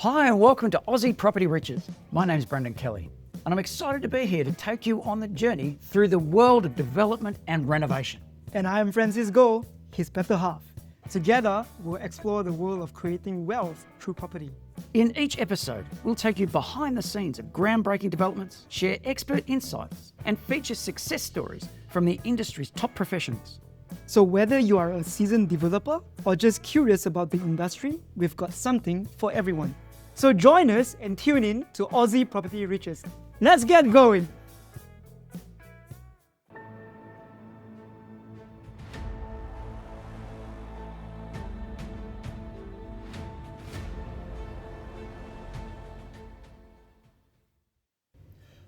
Hi and welcome to Aussie Property Riches. My name's Brendan Kelly and I'm excited to be here to take you on the journey through the world of development and renovation. And I am Francis Goh, his better half. Together, we'll explore the world of creating wealth through property. In each episode, we'll take you behind the scenes of groundbreaking developments, share expert insights, and feature success stories from the industry's top professionals. So whether you are a seasoned developer or just curious about the industry, we've got something for everyone. So join us and tune in to Aussie Property Riches. Let's get going!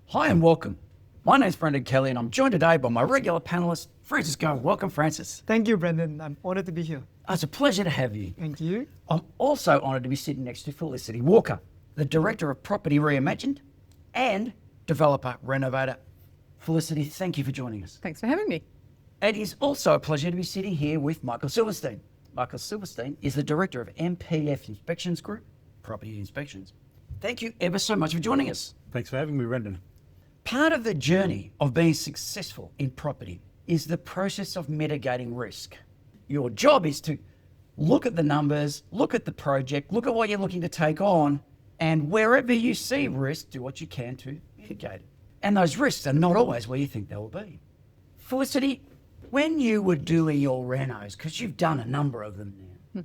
Hi and welcome. My name's Brendan Kelly and I'm joined today by my regular panelist, Francis Goh. Welcome, Francis. Thank you, Brendan. I'm honoured to be here. It's a pleasure to have you. Thank you. I'm also honoured to be sitting next to Felicity Walker, the Director of Property Reimagined and Developer Renovator. Felicity, thank you for joining us. Thanks for having me. It is also a pleasure to be sitting here with Michael Silverstein. Michael Silverstein is the Director of MPF Inspections Group, Property Inspections. Thank you ever so much for joining us. Thanks for having me, Brendan. Part of the journey of being successful in property is the process of mitigating risk. Your job is to look at the numbers, look at the project, look at what you're looking to take on, and wherever you see risk, do what you can to mitigate it. And those risks are not always where you think they will be. Felicity, when you were doing your renos, because you've done a number of them now,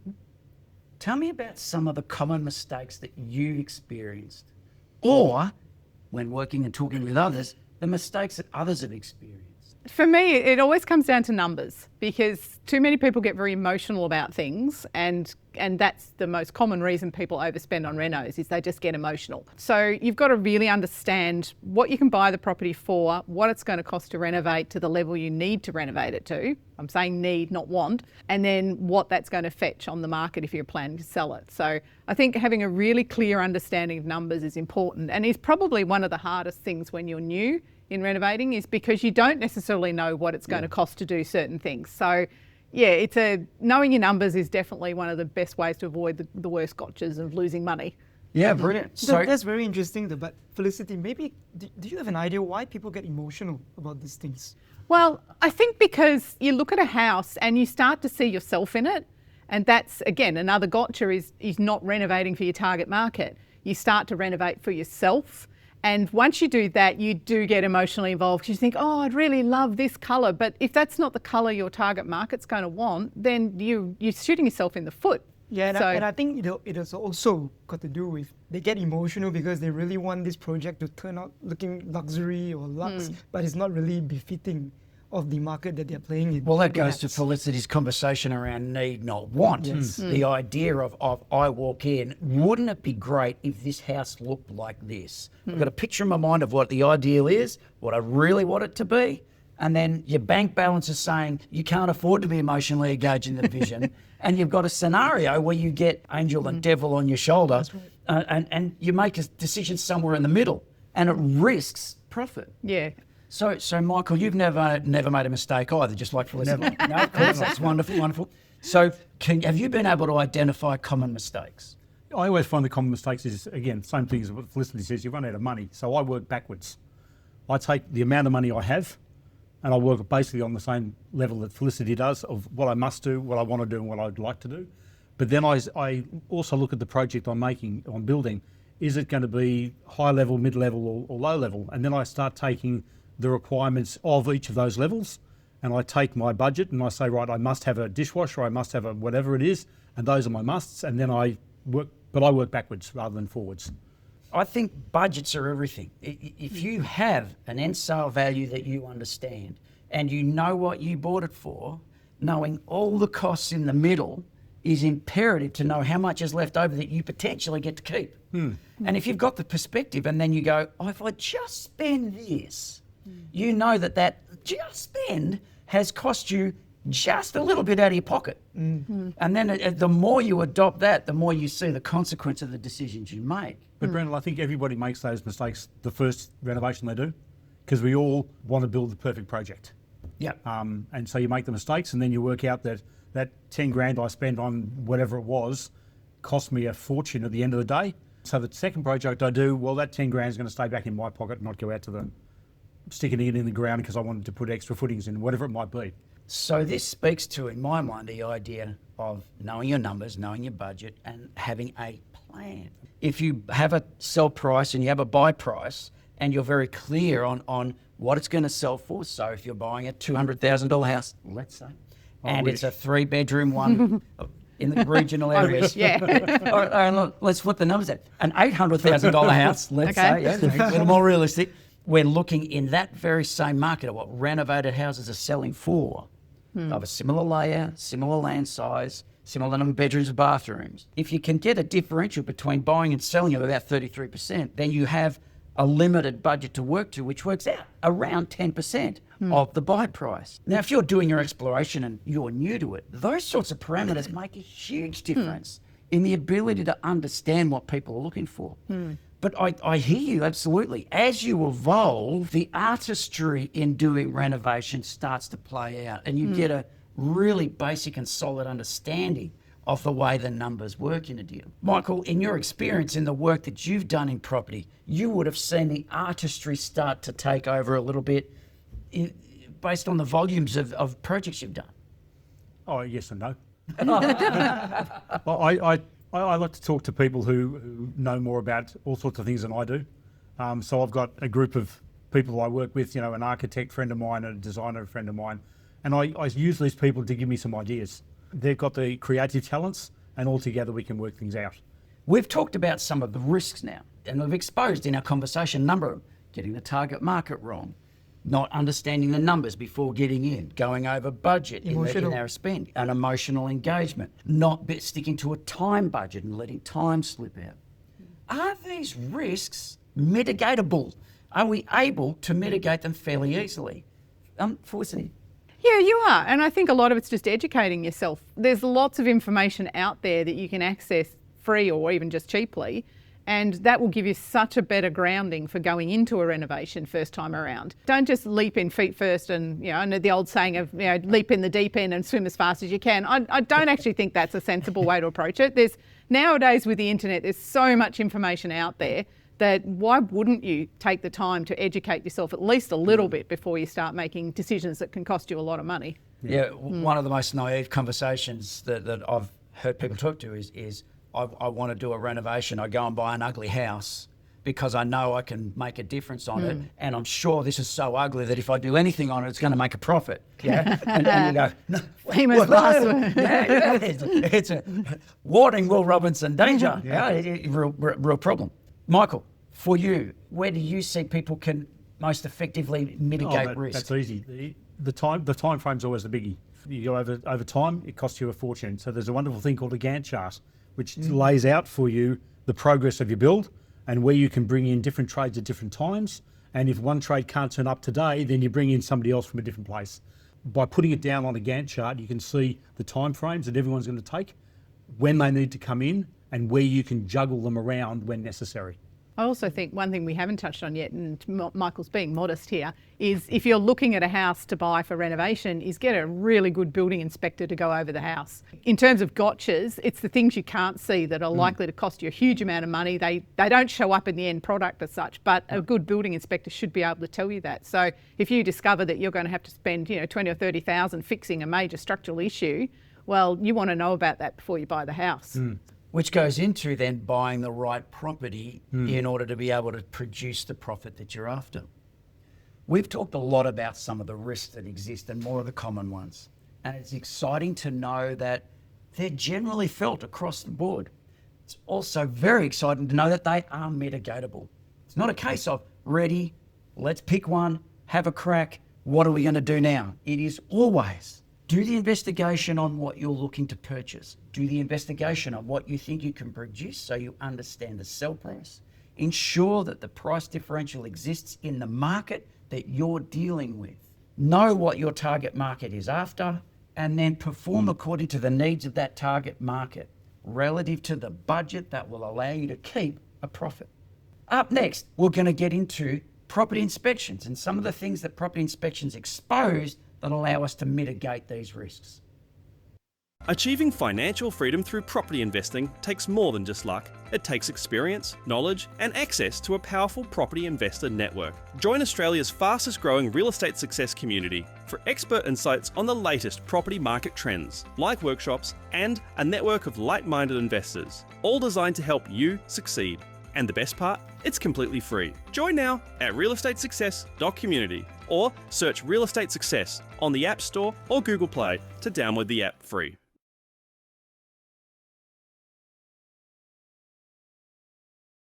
tell me about some of the common mistakes that you experienced, or when working and talking with others, the mistakes that others have experienced. For me, it always comes down to numbers because too many people get very emotional about things and that's the most common reason people overspend on renos is they just get emotional. So you've got to really understand what you can buy the property for, what it's going to cost to renovate to the level you need to renovate it to. I'm saying need, not want, and then what that's going to fetch on the market if you're planning to sell it. So I think having a really clear understanding of numbers is important and is probably one of the hardest things when you're new in renovating is because you don't necessarily know what it's going to cost to do certain things. So yeah, knowing your numbers is definitely one of the best ways to avoid the worst gotchas of losing money. Yeah, brilliant. So that's very interesting though, but Felicity, maybe, do you have an idea why people get emotional about these things? Well, I think because you look at a house and you start to see yourself in it, and that's, again, another gotcha is not renovating for your target market. You start to renovate for yourself. And once you do that, you do get emotionally involved because you think, oh, I'd really love this colour. But if that's not the colour your target market's going to want, then you're shooting yourself in the foot. Yeah, and I think it has also got to do with they get emotional because they really want this project to turn out looking luxury or luxe, but it's not really befitting of the market that they're playing in. Well, that goes to Felicity's conversation around need, not want. Yes. The idea of I walk in, wouldn't it be great if this house looked like this? I've got a picture in my mind of what the ideal is, what I really want it to be, and then your bank balance is saying you can't afford to be emotionally engaged in the vision, and you've got a scenario where you get angel and devil on your shoulder, and you make a decision somewhere in the middle, and it risks profit. Yeah. So Michael, you've never made a mistake either, just like Felicity. No, of course, that's wonderful, wonderful. So have you been able to identify common mistakes? I always find the common mistakes is, again, same thing as what Felicity says, you run out of money. So I work backwards. I take the amount of money I have and I work basically on the same level that Felicity does of what I must do, what I want to do and what I'd like to do. But then I also look at the project I'm building. Is it going to be high level, mid level or low level? And then I start taking the requirements of each of those levels and I take my budget and I say, right, I must have a dishwasher, I must have a whatever it is, and those are my musts, and then I work backwards rather than forwards. I think budgets are everything. If you have an end sale value that you understand and you know what you bought it for, knowing all the costs in the middle is imperative to know how much is left over that you potentially get to keep. And if you've got the perspective and then you go, oh, if I just spend this, you know that just spend has cost you just a little bit out of your pocket. And then the more you adopt that, the more you see the consequence of the decisions you make. But Brendan, I think everybody makes those mistakes the first renovation they do because we all want to build the perfect project. Yeah. And so you make the mistakes and then you work out that 10 grand I spent on whatever it was cost me a fortune at the end of the day. So the second project I do, well, that 10 grand is going to stay back in my pocket and not go out to sticking it in the ground because I wanted to put extra footings in, whatever it might be. So this speaks to, in my mind, the idea of knowing your numbers, knowing your budget, and having a plan. If you have a sell price and you have a buy price, and you're very clear on what it's going to sell for. So if you're buying a $200,000 house, let's say, and it's a 3-bedroom one in the regional areas. Yeah. All right, look, let's flip the numbers out. An $800,000 house, let's say, yeah, a little more realistic. We're looking in that very same market at what renovated houses are selling for. Of a similar layout, similar land size, similar number of bedrooms and bathrooms. If you can get a differential between buying and selling of about 33%, then you have a limited budget to work to, which works out around 10% of the buy price. Now, if you're doing your exploration and you're new to it, those sorts of parameters make a huge difference in the ability to understand what people are looking for. But I hear you absolutely. As you evolve, the artistry in doing renovation starts to play out, and you get a really basic and solid understanding of the way the numbers work in a deal. Michael, in your experience in the work that you've done in property, you would have seen the artistry start to take over a little bit based on the volumes of projects you've done. Oh, yes and no. Well, I like to talk to people who know more about all sorts of things than I do. So I've got a group of people I work with, an architect friend of mine, a designer friend of mine, and I use these people to give me some ideas. They've got the creative talents, and all together we can work things out. We've talked about some of the risks now, and we've exposed in our conversation a number of them. Getting the target market wrong, not understanding the numbers before getting in, going over budget in our spend, an emotional engagement, not sticking to a time budget and letting time slip out. Are these risks mitigatable? Are we able to mitigate them fairly easily? Felicity? Yeah, you are. And I think a lot of it's just educating yourself. There's lots of information out there that you can access free or even just cheaply. And that will give you such a better grounding for going into a renovation first time around. Don't just leap in feet first and, I know the old saying of, leap in the deep end and swim as fast as you can. I don't actually think that's a sensible way to approach it. Nowadays with the internet, there's so much information out there that why wouldn't you take the time to educate yourself at least a little bit before you start making decisions that can cost you a lot of money? Yeah, one of the most naive conversations that I've heard people talk to is I want to do a renovation. I go and buy an ugly house because I know I can make a difference on it, and I'm sure this is so ugly that if I do anything on it, it's going to make a profit. Yeah, and you go, no, famous last word. Yeah, it's a warning, Will Robinson, danger. Yeah, real problem. Michael, for you, where do you see people can most effectively mitigate risk? That's easy. The time frame's always the biggie. You go over time, it costs you a fortune. So there's a wonderful thing called a Gantt chart, which lays out for you the progress of your build and where you can bring in different trades at different times. And if one trade can't turn up today, then you bring in somebody else from a different place. By putting it down on a Gantt chart, you can see the time frames that everyone's going to take, when they need to come in, and where you can juggle them around when necessary. I also think one thing we haven't touched on yet, and Michael's being modest here, is if you're looking at a house to buy for renovation, is get a really good building inspector to go over the house. In terms of gotchas, it's the things you can't see that are likely to cost you a huge amount of money. They don't show up in the end product as such, but a good building inspector should be able to tell you that. So if you discover that you're going to have to spend 20 or 30,000 fixing a major structural issue, well, you want to know about that before you buy the house. Which goes into then buying the right property in order to be able to produce the profit that you're after. We've talked a lot about some of the risks that exist and more of the common ones. And it's exciting to know that they're generally felt across the board. It's also very exciting to know that they are mitigatable. It's not a case of ready, let's pick one, have a crack, what are we going to do now? It is always do the investigation on what you're looking to purchase. Do the investigation on what you think you can produce so you understand the sell price. Ensure that the price differential exists in the market that you're dealing with. Know what your target market is after, and then perform according to the needs of that target market relative to the budget that will allow you to keep a profit. Up next, we're going to get into property inspections and some of the things that property inspections expose that allow us to mitigate these risks. Achieving financial freedom through property investing takes more than just luck. It takes experience, knowledge, and access to a powerful property investor network. Join Australia's fastest growing real estate success community for expert insights on the latest property market trends, live workshops, and a network of like-minded investors, all designed to help you succeed. And the best part? It's completely free. Join now at realestatesuccess.community or search Real Estate Success on the App Store or Google Play to download the app free.